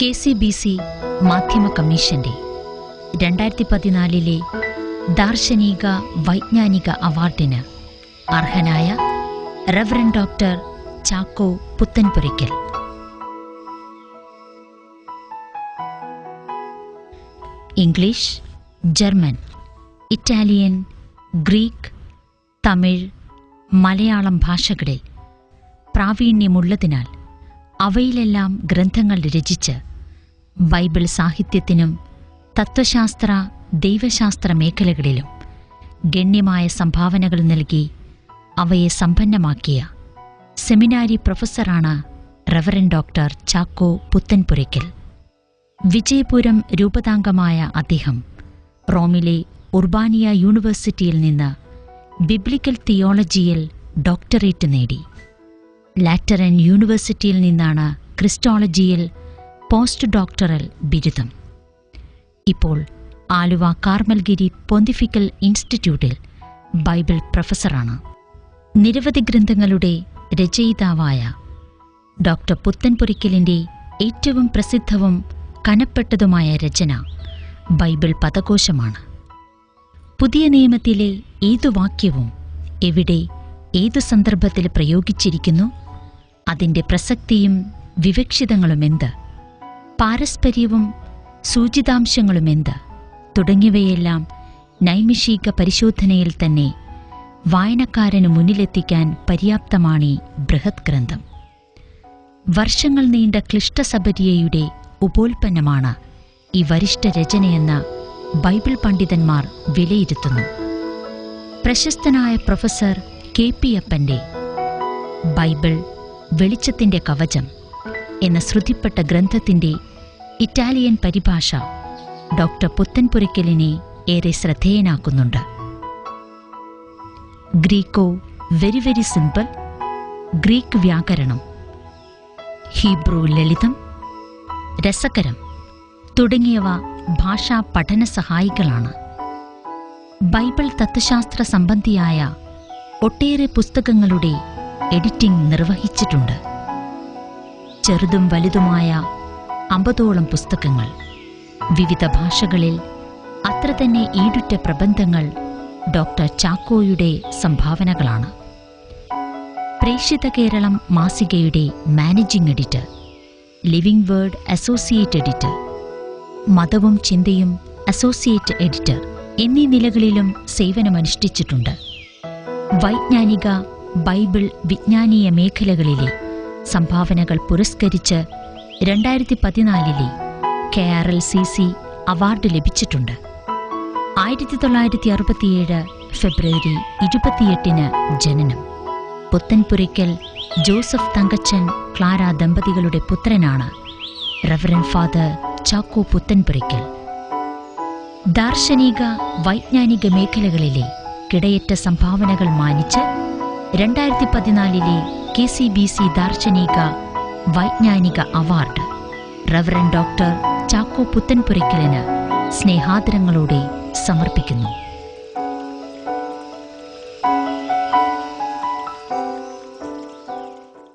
KCBC മാധ്യമ കമ്മീഷന്റെ 2014 ദാർശനിക വൈജ്ഞാനിക അവാർഡിന് അർഹനായ reverend doctor Chacko Puthenpurackal. English, German, Italian, Greek, Tamil, Malayalam ഭാഷകളിൽ പ്രാവീണ്യമുള്ളതിനാൽ അവയിലെല്ലാം ഗ്രന്ഥങ്ങൾ രചിച്ച് ബൈബിൾ സാഹിത്യത്തിനും തത്വശാസ്ത്ര ദൈവശാസ്ത്ര മേഖലകളിലും ഗണ്യമായ സംഭാവനകൾ നൽകി അവയെ സമ്പന്നമാക്കിയ സെമിനാരി പ്രൊഫസറാണ് റവറൻഡ് ഡോക്ടർ ചാക്കോ പുത്തൻപുരയ്ക്കൽ. വിജയപുരം രൂപതാംഗമായ അദ്ദേഹം റോമിലെ ഉർബാനിയ യൂണിവേഴ്സിറ്റിയിൽ നിന്ന് ബിബ്ലിക്കൽ തിയോളജിയിൽ ഡോക്ടറേറ്റ് നേടി. ലാറ്ററൻ യൂണിവേഴ്സിറ്റിയിൽ നിന്നാണ് ക്രിസ്റ്റോളജിയിൽ പോസ്റ്റ് ഡോക്ടറൽ ബിരുദം. ഇപ്പോൾ ആലുവ കാർമൽഗിരി പൊന്തിഫിക്കൽ ഇൻസ്റ്റിറ്റ്യൂട്ടിൽ ബൈബിൾ പ്രൊഫസറാണ്. നിരവധി ഗ്രന്ഥങ്ങളുടെ രചയിതാവായ ഡോക്ടർ പുത്തൻപുരയ്ക്കലിന്റെ ഏറ്റവും പ്രസിദ്ധവും കനപ്പെട്ടതുമായ രചന ബൈബിൾ പദകോശമാണ്. പുതിയ നിയമത്തിലെ ഏതു വാക്യവും എവിടെ ഏതു സന്ദർഭത്തിൽ പ്രയോഗിച്ചിരിക്കുന്നു, അതിൻ്റെ പ്രസക്തിയും വിവക്ഷിതങ്ങളുമെന്ത്, പാരസ്പര്യവും സൂചിതാംശങ്ങളുമെന്ത് തുടങ്ങിയവയെല്ലാം നൈമിഷിക പരിശോധനയിൽ തന്നെ വായനക്കാരന് മുന്നിലെത്തിക്കാൻ പര്യാപ്തമാണീ ബൃഹത് ഗ്രന്ഥം. വർഷങ്ങൾ നീണ്ട ക്ലിഷ്ടസബരിയയുടെ ഉപോൽപ്പന്നമാണ് ഈ വരിഷ്ഠ രചനയെന്ന് ബൈബിൾ പണ്ഡിതന്മാർ വിലയിരുത്തുന്നു. പ്രശസ്തനായ പ്രൊഫസർ KP അപ്പന്റെ ബൈബിൾ വെളിച്ചത്തിന്റെ കവചം എന്ന ശ്രുതിപ്പെട്ട ഗ്രന്ഥത്തിന്റെ ഇറ്റാലിയൻ പരിഭാഷ ഡോക്ടർ പുത്തൻപുരയ്ക്കലിനെ ഏറെ ശ്രദ്ധേയനാക്കുന്നുണ്ട്. ഗ്രീക്കോ വെരി വെരി സിമ്പിൾ, ഗ്രീക്ക് വ്യാകരണം, ഹീബ്രു ലളിതം, രസകരം തുടങ്ങിയവ ഭാഷാ പഠന സഹായികളാണ്. ബൈബിൾ തത്വശാസ്ത്ര സംബന്ധിയായ ഒട്ടേറെ പുസ്തകങ്ങളുടെ എഡിറ്റിംഗ് നിർവഹിച്ചിട്ടുണ്ട്. ചെറുതും വലുതുമായ 50ഓളം പുസ്തകങ്ങൾ, വിവിധ ഭാഷകളിൽ അത്ര തന്നെ ഈടുറ്റ പ്രബന്ധങ്ങൾ ഡോക്ടർ ചാക്കോയുടെ സംഭാവനകളാണ്. പ്രേക്ഷിത കേരളം മാസികയുടെ managing editor, living word associate editor, മതവും ചിന്തയും അസോസിയേറ്റ് എഡിറ്റർ എന്നീ നിലകളിലും സേവനമനുഷ്ഠിച്ചിട്ടുണ്ട്. വൈജ്ഞാനിക ബൈബിൾ വിജ്ഞാനീയ മേഖലകളിലെ സംഭാവനകൾ പുരസ്കരിച്ച് 2014 KRLCC അവാർഡ് ലഭിച്ചിട്ടുണ്ട്. 1967 ഫെബ്രുവരി 28 ജനനം. പുത്തൻപുരയ്ക്കൽ ജോസഫ് തങ്കച്ചൻ ക്ലാര ദമ്പതികളുടെ പുത്രനാണ് റവറൻഡ് ഫാദർ ചാക്കോ പുത്തൻപുരയ്ക്കൽ. ദാർശനിക വൈജ്ഞാനിക മേഖലകളിലെ കിടയറ്റ സംഭാവനകൾ മാനിച്ച് 2014 KCBC ദാർശനിക വൈജ്ഞാനിക അവാർഡ് റവറൻഡ് ഡോക്ടർ ചാക്കോ പുത്തൻപുരയ്ക്കലിന് സ്നേഹാദരങ്ങളോടെ സമർപ്പിക്കുന്നു.